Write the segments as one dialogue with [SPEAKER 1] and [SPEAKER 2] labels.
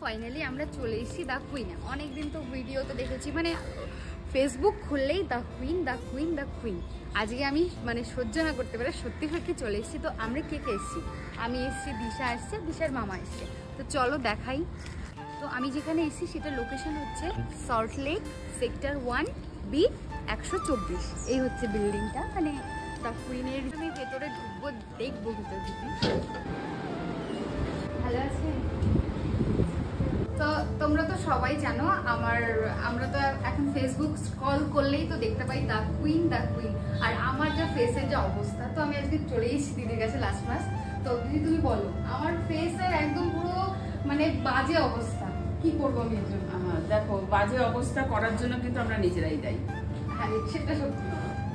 [SPEAKER 1] Finally আমরা চলে এসেছি দ্য কুইন। অনেকদিন তো ভিডিও তো দেখেছি, মানে ফেসবুক খুললেই the queen the queen the queen. আজকে আমি মানে সহ্য না করতে পারে সত্যি সত্যি চলে এসেছি। তো আমরা কে কে এসেছি? আমি এসেছি, দিশা এসছে, দিশার মামা এসছে। তো চলো দেখাই। তো আমি যেখানে এসেছি সেটা লোকেশন হচ্ছে সল্টলেক সেক্টর 1B 124। এই হচ্ছে বিল্ডিংটা, মানে দ্য কুইনের। আমি ভেতরে ঢুকবো, দেখবো ভিতর দিকে। ভালো আছে? তো তোমরা তো সবাই জানো আমরা তো এখন ফেসবুক স্ক্রল করলেই তো দেখতে পাই দ্য কুইন দ্য কুইন। আর আমার যা ফেসের যে অবস্থা, তো আমি আজকে চলে এসেছি দিদির কাছে লাস্ট মাস। তো দিদি তুমি বলো, আমার ফেসের একদম পুরো মানে বাজে অবস্থা, কি করবো আমি এর জন্য?
[SPEAKER 2] দেখো, বাজে অবস্থা করার জন্য কিন্তু আমরা নিজেরাই দায়ী।
[SPEAKER 1] হ্যাঁ, সেটা সত্যি।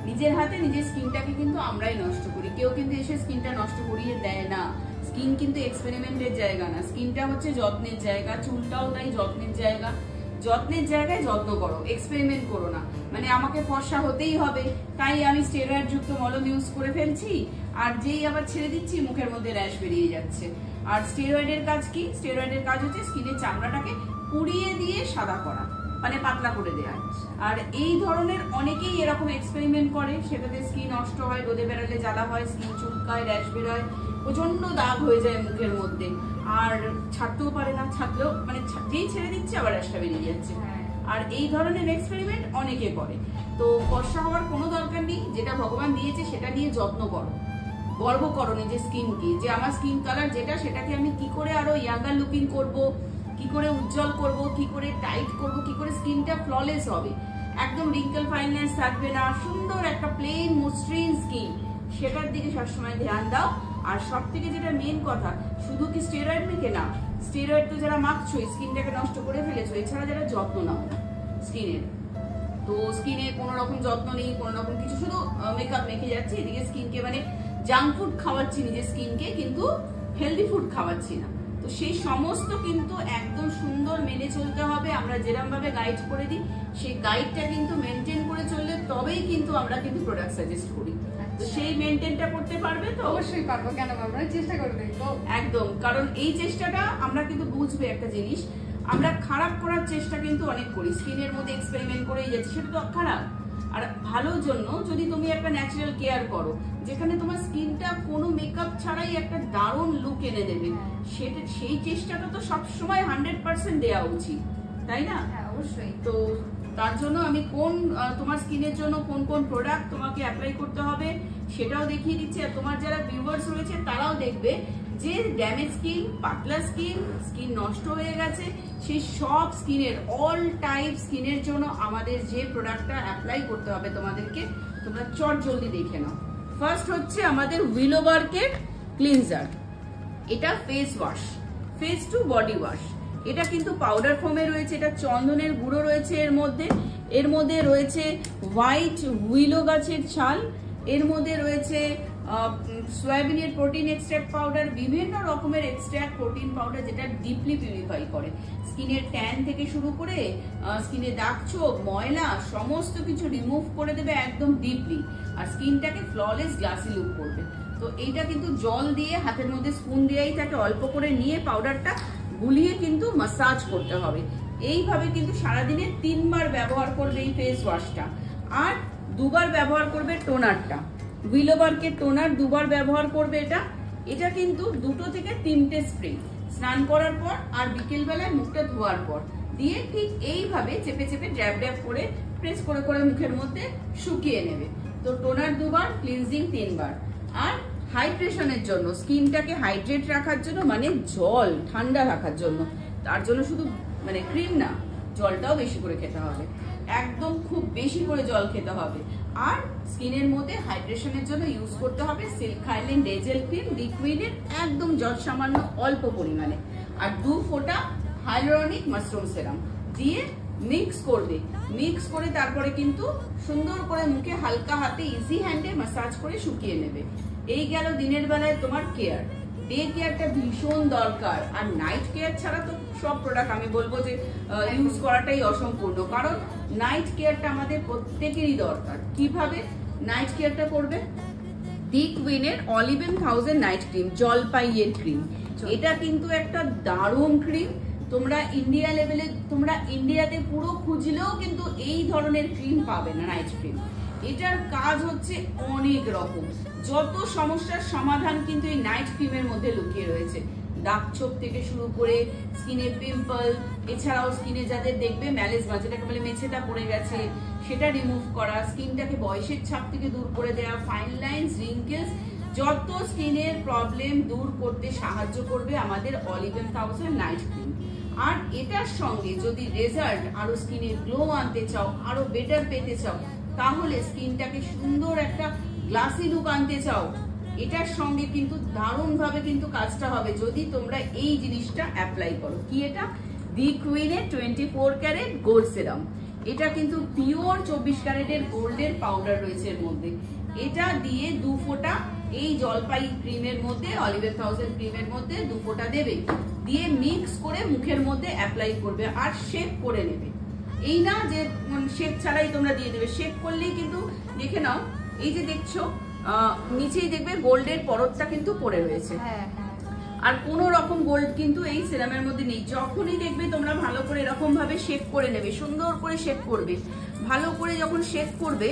[SPEAKER 2] নিজের হাতে নিজের স্কিনটাকে কিন্তু আমরাই নষ্ট করি, কেউ কিন্তু এসে স্কিনটা নষ্ট করিয়ে দেয় না। স্কিন কিন্তু এক্সপেরিমেন্টের জায়গা না, স্কিনটা হচ্ছে যত্নের জায়গা। চুলটাও তাই যত্নের জায়গা। যত্নের জায়গায় যত্ন করো, এক্সপেরিমেন্ট করো না। মানে আমাকে ফর্সা হতেই হবে তাই আমি স্টেরয়েড যুক্ত মলম ইউজ করে ফেলছি, আর যেই আবার ছেড়ে দিচ্ছি মুখের মধ্যে র্যাশ বেরিয়ে যাচ্ছে। আর স্টেরয়েডের কাজ কি? স্টেরয়েডের কাজ হচ্ছে স্কিনের চামড়াটাকে পুড়িয়ে দিয়ে সাদা করা, মানে পাতলা করে দেওয়া। আর এই ধরনের অনেকেই এরকম এক্সপেরিমেন্ট করে, সেটাতে স্কিন নষ্ট হয়, রোদে বেড়ালে জ্বালা হয়, স্কিন চুলকায়, র্যাশ বেরোয়, প্রচন্ড দাগ হয়ে যায় মুখের মধ্যে। আর ছাড়তেও পারে না, ছাড়লেও মানে যেই ছেড়ে দিচ্ছে আবার র্যাশটা বেরিয়ে যাচ্ছে। আর এই ধরনের এক্সপেরিমেন্ট অনেকে করে। তো ফর্সা হওয়ার কোনো দরকার নেই, যেটা ভগবান দিয়েছে সেটা নিয়ে যত্ন করো, গর্ব করো নিজের স্কিনকে, যে আমার স্কিন কালার যেটা, সেটাকে আমি কি করে আরো ইয়াঙ্গার লুকিং করব, কি করে উজ্জ্বল করব, কি করে টাইট করব, কি করে স্কিনটা ফ্ললেস হবে, একদম রিঙ্কেল ফাইননেস থাকবে না, সুন্দর একটা প্লেন মসৃণ স্কিন, সেটার দিকে সবসময় ধ্যান দাও। আর সব থেকে যেটা মেন কথা, শুধু কি স্টেরয়েড মেখে না, স্টেরয়েড তো যারা মাখছো স্কিনটাকে নষ্ট করে ফেলেছো, এছাড়া যারা যত্ন নাও স্কিনের, তো স্কিনে কোনো রকম যত্ন নেই, কোনো রকম কিছু, শুধু মেকআপ মেখে যাচ্ছি, এদিকে স্কিনকে মানে জাঙ্ক ফুড খাওয়াচ্ছি নিজের স্কিনকে, কিন্তু হেলদি ফুড খাওয়াচ্ছি না। তো সেই সমস্ত কিন্তু একদম সুন্দর মেনে চলতে হবে। আমরা যেরকম ভাবে গাইড করে দিই, সেই গাইডটা কিন্তু মেনটেন করে চললে তবেই কিন্তু আমরা কিন্তু প্রোডাক্ট সাজেস্ট করি। তো সেই মেনটেনটা করতে পারবে তো?
[SPEAKER 1] অবশ্যই পারবো, কেন পারবো না, চেষ্টা করবে তো
[SPEAKER 2] একদম। কারণ এই চেষ্টাটা আমরা কিন্তু বুঝবে একটা জিনিস, আমরা খারাপ করার চেষ্টা কিন্তু অনেক করি, স্কিনের মধ্যে এক্সপেরিমেন্ট করেই যাচ্ছি, সেটা তো খারাপ। আর ভালোর জন্য যদি তুমি একটা ন্যাচারাল কেয়ার করো, যেখানে তোমার স্কিনটা কোনো মেকআপ ছাড়াই একটা দারুণ লুক এনে দেবে, সেটা সেই চেষ্টাটা তো সবসময় 100% দেওয়া উচিত, তাই না?
[SPEAKER 1] হ্যাঁ, অবশ্যই।
[SPEAKER 2] তো তার জন্য আমি তোমার স্কিনের জন্য কোন কোন প্রোডাক্ট তোমাকে অ্যাপ্লাই করতে হবে সেটাও দেখিয়ে দিচ্ছি। আর তোমার যারা ভিউয়ার্স রয়েছে তারাও দেখবে যে ড্যামেজ স্কিন, পাতলা স্কিন নষ্ট হয়ে গেছে, সেই সব স্কিনের, অল টাইপ স্কিনের জন্য আমাদের যে প্রোডাক্টটা অ্যাপ্লাই করতে হবে তোমাদেরকে, তোমরা চট জলদি দেখে নাও। ফার্স্ট হচ্ছে আমাদের উইলোবার্কের ক্লিনজার। এটা face wash, face to body wash. এটা কিন্তু পাউডার ফর্মে রয়েছে, এটা চন্দনের গুঁড়ো রয়েছে এর মধ্যে রয়েছে হোয়াইট উইলো গাছের ছাল, এর মধ্যে রয়েছে সয়াবিনের প্রোটিন এক্সট্রাক্ট পাউডার, বিভিন্ন রকমের এক্সট্রাক্ট প্রোটিন পাউডার, যেটা ডিপলি পিউরিফাই করে স্কিনের ট্যান থেকে শুরু করে স্কিনে দাগ ছোপ ময়লা সমস্ত কিছু রিমুভ করে দেবে একদম ডিপলি, আর স্কিনটাকে ফ্ললেস গ্লাসি লুক করবে। তো এইটা কিন্তু জল দিয়ে হাতের মধ্যে স্পুন দিয়েই তাকে অল্প করে নিয়ে পাউডারটা গুলিয়ে কিন্তু মাসাজ করতে হবে। এইভাবে কিন্তু সারাদিনে 3 বার ব্যবহার করবে এই ফেস ওয়াশটা, আর 2 বার ব্যবহার করবে টোনারটা। উইলোবার্কের টোনার 2 বার ব্যবহার করবে। এটা কিন্তু 2 থেকে 3টে স্প্রে, স্নান করার পর আর বিকেল বেলায় মুখটা ধোয়ার পর দিয়ে ঠিক এইভাবে চেপে চেপে ড্যাব ড্যাব করে প্রেস করে করে মুখের মধ্যে শুকিয়ে নেবে। তো টোনার 2 বার, ক্লিনজিং 3 বার। আর হাইড্রেশনের জন্য, স্কিনটাকে হাইড্রেট রাখার জন্য, মানে জল ঠান্ডা রাখার জন্য, তার জন্য শুধু মানে ক্রিম না, জলটাও বেশি করে খেতে হবে, একদম খুব বেশি করে জল খেতে হবে। আর স্কিনের মধ্যে হাইড্রেশনের জন্য ইউজ করতে হবে silk Highland day gel cream লিকুইডের একদম যত সামান্য অল্প পরিমাণে, আর 2 ফোঁটা হাইলোরনিক মাশরুম সেরাম দিয়ে মিক্স করবে। মিক্স করে তারপরে কিন্তু সুন্দর করে মুখে হালকা হাতে ইজি হ্যান্ডে ম্যাসাজ করে শুকিয়ে নেবে। এই গেল দিনের বেলায় তোমার কেয়ার। ডে কেয়ারটা ভীষণ দরকার, আর নাইট কেয়ার ছাড়া তো সব প্রোডাক্ট আমি বলবো যে ইউজ করাটাই অসম্পূর্ণ, কারণ নাইট কেয়ারটা আমাদের প্রত্যেকেরই দরকার। কিভাবে নাইট কেয়ারটা করবে? দি কুইনের অলিভেন 1000 নাইট ক্রিম, জলপাইয়ের ক্রিম। এটা কিন্তু একটা দারুণ ক্রিম, তোমরা ইন্ডিয়া লেভেলে, তোমরা ইন্ডিয়াতে পুরো খুঁজলেও কিন্তু এই ধরনের ক্রিম পাবে না, নাইট ক্রিম। এটার কাজ হচ্ছে অনেক রকম, যত সমস্যার সমাধান কিন্তু এই নাইট ক্রিমের মধ্যে লুকিয়ে রয়েছে। দাগ ছোপ থেকে শুরু করে স্কিনে পিম্পল, এছাড়াও স্কিনে যাদের দেখবে ম্যালেজমা, যেটাকে বলে মেছেটা পড়ে গেছে, সেটা রিমুভ করা, স্কিনটাকে বয়সের ছাপ থেকে দূর করে দেওয়া, ফাইন লাইনস, রিঙ্কেলস, যত স্কিনের প্রবলেম দূর করতে সাহায্য করবে আমাদের olive and thousand night cream. আর এটার সঙ্গে যদি রেজাল্ট আরো স্কিনের গ্লো আনতে চাও, আরো বেটার পেতে চাও, তাহলে স্কিনটাকে সুন্দর একটা গ্লাসি লুক আনতে চাও, এটার সঙ্গে কিন্তু দারুণ ভাবে কিন্তু কাজটা হবে যদি তোমরা এই জিনিসটা অ্যাপ্লাই করো। কি এটা? দি কুইনের 24 ক্যারেট গোল্ড সেরাম। এটা কিন্তু পিওর 24 ক্যারেটের গোল্ডের পাউডার রয়েছে এর মধ্যে। এটা দিয়ে 2 ফোঁটা এই জলপাই ক্রিমের মধ্যে, অলিভ থাউজেন্ড ক্রিমের মধ্যে 2 ফোঁটা দেবে, দিয়ে মিক্স করে মুখের মধ্যে অ্যাপ্লাই করবে আর শেক করে নেবে। এই না যে শেক ছাড়াই তোমরা দিয়ে দেবে, শেক করলেই কিন্তু দেখে নাও, এই যে দেখছো নিচেই দেখবে গোল্ডের পরতটা কিন্তু পড়ে রয়েছে, আর কোনো রকম গোল্ড কিন্তু এই সিরামের মধ্যে নেই। যখনই দেখবে তোমরা ভালো করে এরকম ভাবে শেক করে নেবে, সুন্দর করে শেক করবে, ভালো করে যখন শেক করবে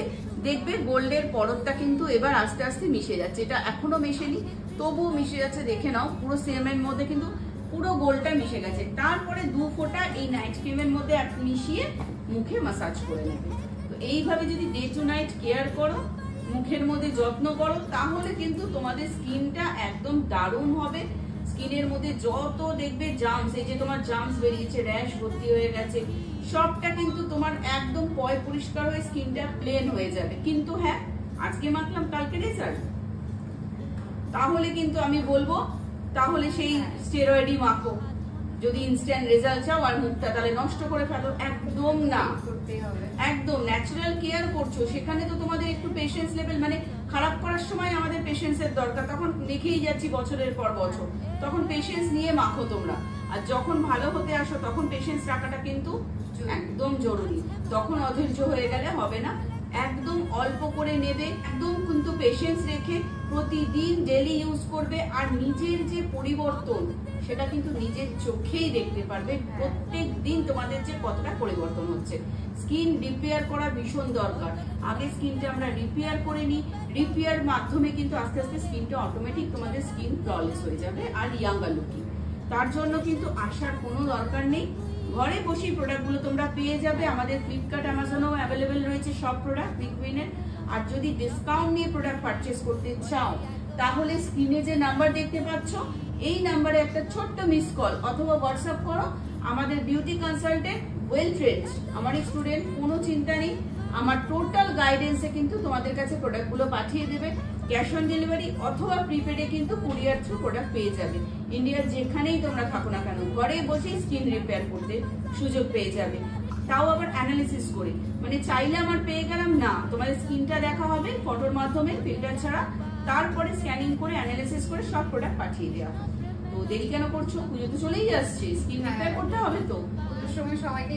[SPEAKER 2] দেখবে গোল্ডের পরতটা কিন্তু এবার আস্তে আস্তে মিশে যাচ্ছে। এটা এখনো মেশেনি, তবুও মিশে যাচ্ছে, দেখে নাও পুরো সিরামের মধ্যে কিন্তু পুরো গোল্ডটা মিশে গেছে। তারপরে 2 ফোঁটা এই নাইট ক্রিমের মধ্যে মিশিয়ে মুখে মাসাজ করে নেবে। তো এইভাবে যদি ডে টু নাইট কেয়ার করো, মুখের মধ্যে যত্ন করো, তাহলে কিন্তু তোমাদের স্কিনটা একদম দারুণ হবে। স্কিনের মধ্যে যত দেখবে জার্মস, এই যে তোমার জার্মস বেরিয়েছে, র্যাশ ভর্তি হয়ে গেছে, সবটা কিন্তু তোমার একদম পয় পরিষ্কার হয়ে স্কিনটা প্লেন হয়ে যাবে। কিন্তু হ্যাঁ, আজকে মাখলাম কালকে রেজাল্ট, তাহলে কিন্তু আমি বলবো তাহলে সেই স্টেরয়েডই মাখো যদি ইনস্ট্যান্ট রেজাল্ট চাও, আর মুখটা তাহলে নষ্ট করে ফেলো। একদম না, একদম ন্যাচারাল কেয়ার করছো, সেখানে তো তোমাদের একটু পেশেন্স লেভেল, মানে খারাপ করার সময় আমাদের পেশেন্সের দরকার, তখন দেখেই যাচ্ছি বছরের পর বছর, তখন পেশেন্স নিয়ে মাখো তোমরা। আর যখন ভালো হতে আসো তখন পেশেন্স রাখাটা কিন্তু একদম জরুরি। তখন অধৈর্য হয়ে গেলে হবে না, একদম অল্প করে নেবে, একদম কিন্তু পেশেন্স রেখে প্রতিদিন ডেলি ইউজ করবে। আর নিজের যে পরিবর্তন সেটা কিন্তু নিজের চোখেই দেখতে পারবে প্রত্যেক দিন তোমাদের যে কতটা পরিবর্তন হচ্ছে। স্কিন রিপেয়ার করা ভীষণ দরকার। আগে স্কিনটা আমরা রিপেয়ার করে নিই, রিপেয়ার মাধ্যমে কিন্তু আস্তে আস্তে স্কিনটা অটোমেটিক তোমাদের স্কিন ফ্ললেস হয়ে যাবে আর ইয়াঙ্গার লুকিং। তার জন্য কিন্তু আসার কোনো দরকার নেই, ঘরে বসেই প্রোডাক্টগুলো তোমরা পেয়ে যাবে। আমাদের ফ্লিপকার্ট, অ্যামাজনেও অ্যাভেলেবেল রয়েছে সব প্রোডাক্ট লিকুইনের। আর যদি ডিসকাউন্ট নিয়ে প্রোডাক্ট পারচেস করতে চাও তাহলে স্ক্রিনে যে নাম্বার দেখতে পাচ্ছ এই নাম্বারে একটা ছোট্ট মিস কল অথবা হোয়াটসঅ্যাপ করো। আমাদের বিউটি কনসালটেন্ট ওয়েল ট্রেন্ড, আমার স্টুডেন্ট, কোনো চিন্তা নেই, আমার টোটাল গাইডেন্সে কিন্তু তোমাদের কাছে প্রোডাক্টগুলো পাঠিয়ে দেবে। ক্যাশ অন ডেলিভারি অথবা প্রিপেডে কিন্তু কুরিয়ার থ্রু প্রোডাক্ট পেয়ে যাবে। ইন্ডিয়ার যেখানেই তোমরা থাকো না কেন ঘরে বসেই স্কিন রিপেয়ার করতে সুযোগ পেয়ে যাবে, তাও আবার অ্যানালিসিস করে। মানে চাইলে আমার পেয়ে গেলাম না, তোমাদের স্কিনটা দেখা হবে ফটোর মাধ্যমে, ফিল্টার ছাড়া, তারপরে স্ক্যানিং করে অ্যানালিসিস করে সব প্রোডাক্ট পাঠিয়ে দেওয়া। তো দেরি কেন করছো? পুজো তো চলেই আসছে, স্কিন রিপেয়ার করতে হবে তো।
[SPEAKER 1] সময় সবাইকে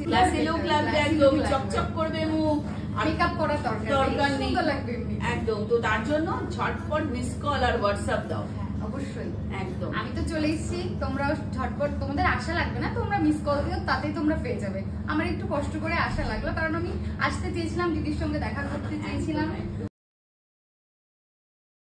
[SPEAKER 2] গ্লাসি লুক লাগবে, একদম চকচক করবে মুখ,
[SPEAKER 1] মেকআপ করার দরকার নেই,
[SPEAKER 2] একদম। তো তার জন্য ঝটপট মিস কল আর হোয়াটসঅ্যাপ দাও।
[SPEAKER 1] অবশ্যই,
[SPEAKER 2] একদম।
[SPEAKER 1] আমি তো চলে এসেছি, তোমরাও ঝটপট, তোমাদের আশা লাগবে না, তোমরা মিস কল দিও, তাতেই তোমরা পেয়ে যাবে। আমার একটু কষ্ট করে আশা লাগলো, কারণ আমি আসতে চেয়েছিলাম, দিদির সঙ্গে দেখা করতে চেয়েছিলাম,